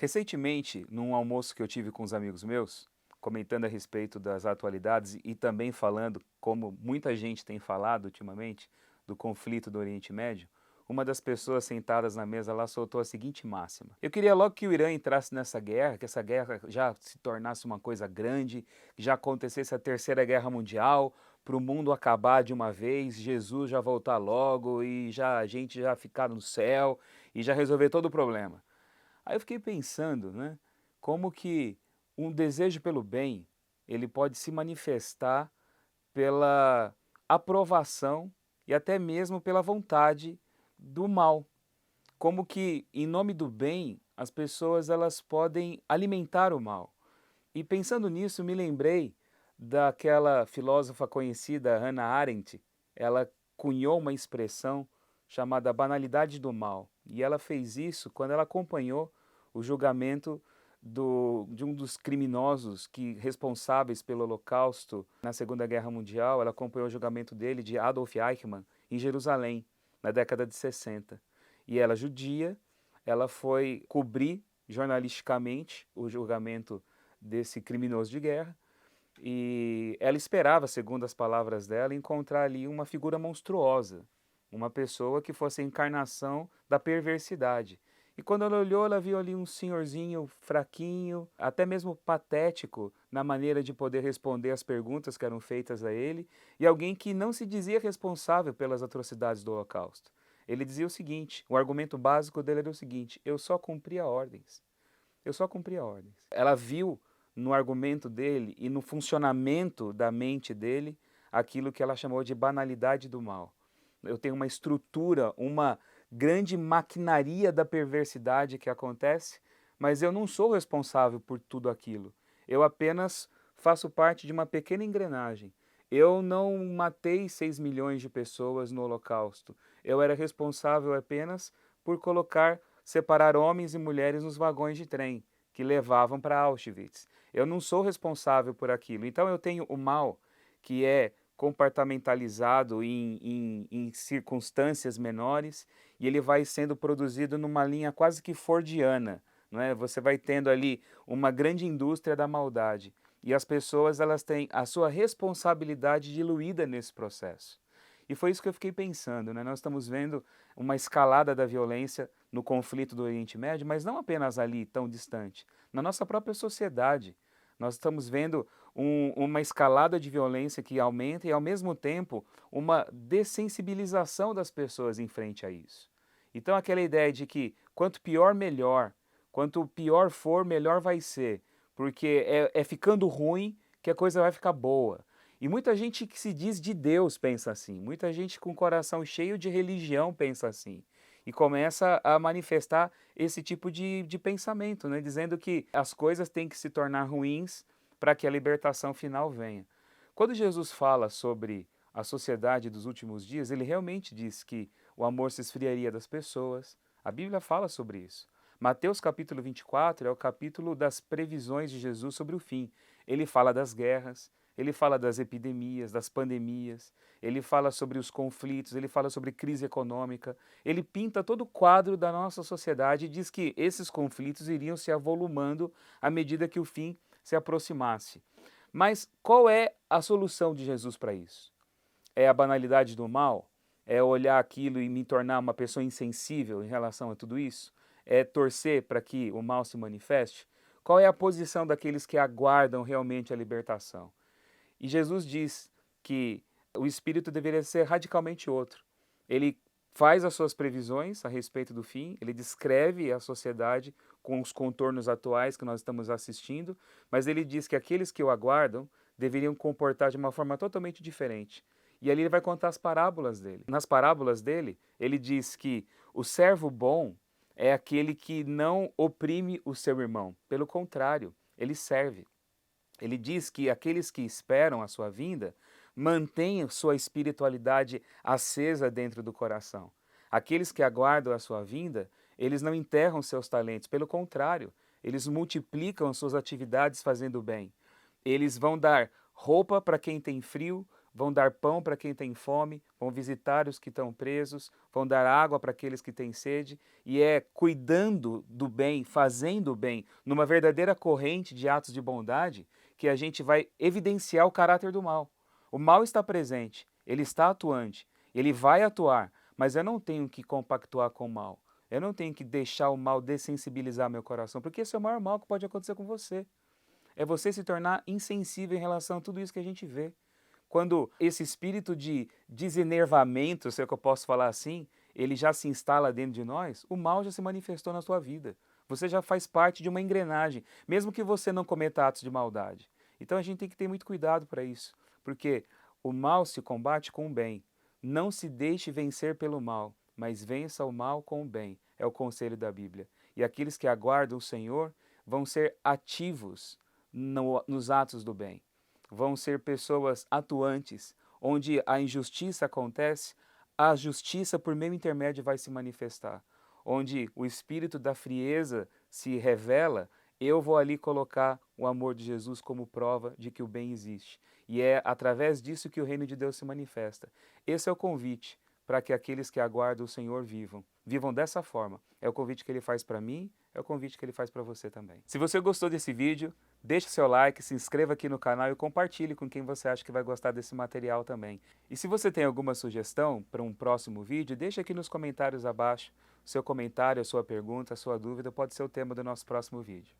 Recentemente, num almoço que eu tive com os amigos meus, comentando a respeito das atualidades e também falando, como muita gente tem falado ultimamente, do conflito do Oriente Médio, uma das pessoas sentadas na mesa lá soltou a seguinte máxima: eu queria logo que o Irã entrasse nessa guerra, que essa guerra já se tornasse uma coisa grande, que já acontecesse a Terceira Guerra Mundial, para o mundo acabar de uma vez, Jesus já voltar logo e já a gente já ficar no céu e já resolver todo o problema. Aí eu fiquei pensando, né, como que um desejo pelo bem, ele pode se manifestar pela aprovação e até mesmo pela vontade do mal. Como que em nome do bem, as pessoas elas podem alimentar o mal. E pensando nisso, me lembrei daquela filósofa conhecida, Hannah Arendt. Ela cunhou uma expressão chamada banalidade do mal. E ela fez isso quando ela acompanhou o julgamento de um dos criminosos responsáveis pelo Holocausto na Segunda Guerra Mundial. Ela acompanhou o julgamento dele, de Adolf Eichmann, em Jerusalém, na década de 60. E ela, judia, ela foi cobrir jornalisticamente o julgamento desse criminoso de guerra, e ela esperava, segundo as palavras dela, encontrar ali uma figura monstruosa, uma pessoa que fosse a encarnação da perversidade. E quando ela olhou, ela viu ali um senhorzinho fraquinho, até mesmo patético na maneira de poder responder às perguntas que eram feitas a ele, e alguém que não se dizia responsável pelas atrocidades do Holocausto. Ele dizia o seguinte, o argumento básico dele era o seguinte: eu só cumpria ordens. Eu só cumpria ordens. Ela viu no argumento dele e no funcionamento da mente dele aquilo que ela chamou de banalidade do mal. Eu tenho uma estrutura, uma grande maquinaria da perversidade que acontece, mas eu não sou responsável por tudo aquilo. Eu apenas faço parte de uma pequena engrenagem. Eu não matei 6 milhões de pessoas no Holocausto. Eu era responsável apenas por separar homens e mulheres nos vagões de trem que levavam para Auschwitz. Eu não sou responsável por aquilo. Então eu tenho o mal que é compartamentalizado em circunstâncias menores, e ele vai sendo produzido numa linha quase que fordiana, não é? Você vai tendo ali uma grande indústria da maldade, e as pessoas elas têm a sua responsabilidade diluída nesse processo. E foi isso que eu fiquei pensando, né? Nós estamos vendo uma escalada da violência no conflito do Oriente Médio, mas não apenas ali, tão distante, na nossa própria sociedade. Nós estamos vendo uma escalada de violência que aumenta e, ao mesmo tempo, uma dessensibilização das pessoas em frente a isso. Então, aquela ideia de que quanto pior, melhor, quanto pior for, melhor vai ser, porque é ficando ruim que a coisa vai ficar boa. E muita gente que se diz de Deus pensa assim, muita gente com o coração cheio de religião pensa assim. E começa a manifestar esse tipo de pensamento, né? Dizendo que as coisas têm que se tornar ruins para que a libertação final venha. Quando Jesus fala sobre a sociedade dos últimos dias, ele realmente diz que o amor se esfriaria das pessoas. A Bíblia fala sobre isso. Mateus capítulo 24 é o capítulo das previsões de Jesus sobre o fim. Ele fala das guerras, ele fala das epidemias, das pandemias, ele fala sobre os conflitos, ele fala sobre crise econômica, ele pinta todo o quadro da nossa sociedade e diz que esses conflitos iriam se avolumando à medida que o fim se aproximasse. Mas qual é a solução de Jesus para isso? É a banalidade do mal? É olhar aquilo e me tornar uma pessoa insensível em relação a tudo isso? É torcer para que o mal se manifeste? Qual é a posição daqueles que aguardam realmente a libertação? E Jesus diz que o espírito deveria ser radicalmente outro. Ele faz as suas previsões a respeito do fim, ele descreve a sociedade com os contornos atuais que nós estamos assistindo, mas ele diz que aqueles que o aguardam deveriam comportar de uma forma totalmente diferente. E ali ele vai contar as parábolas dele. Nas parábolas dele, ele diz que o servo bom é aquele que não oprime o seu irmão. Pelo contrário, ele serve. Ele diz que aqueles que esperam a sua vinda mantêm sua espiritualidade acesa dentro do coração. Aqueles que aguardam a sua vinda, eles não enterram seus talentos, pelo contrário, eles multiplicam suas atividades fazendo bem. Eles vão dar roupa para quem tem frio, vão dar pão para quem tem fome, vão visitar os que estão presos, vão dar água para aqueles que têm sede, e é cuidando do bem, fazendo o bem, numa verdadeira corrente de atos de bondade, que a gente vai evidenciar o caráter do mal. O mal está presente, ele está atuante, ele vai atuar, mas eu não tenho que compactuar com o mal. Eu não tenho que deixar o mal dessensibilizar meu coração, porque esse é o maior mal que pode acontecer com você. É você se tornar insensível em relação a tudo isso que a gente vê. Quando esse espírito de desenervamento, se é que eu posso falar assim, ele já se instala dentro de nós, o mal já se manifestou na sua vida. Você já faz parte de uma engrenagem, mesmo que você não cometa atos de maldade. Então a gente tem que ter muito cuidado para isso, porque o mal se combate com o bem. Não se deixe vencer pelo mal, mas vença o mal com o bem. É o conselho da Bíblia. E aqueles que aguardam o Senhor vão ser ativos nos atos do bem. Vão ser pessoas atuantes, onde a injustiça acontece, a justiça por meio intermédio vai se manifestar. Onde o espírito da frieza se revela, eu vou ali colocar o amor de Jesus como prova de que o bem existe. E é através disso que o reino de Deus se manifesta. Esse é o convite para que aqueles que aguardam o Senhor vivam. Vivam dessa forma. É o convite que ele faz para mim, é o convite que ele faz para você também. Se você gostou desse vídeo, deixe seu like, se inscreva aqui no canal e compartilhe com quem você acha que vai gostar desse material também. E se você tem alguma sugestão para um próximo vídeo, deixe aqui nos comentários abaixo. Seu comentário, a sua pergunta, a sua dúvida pode ser o tema do nosso próximo vídeo.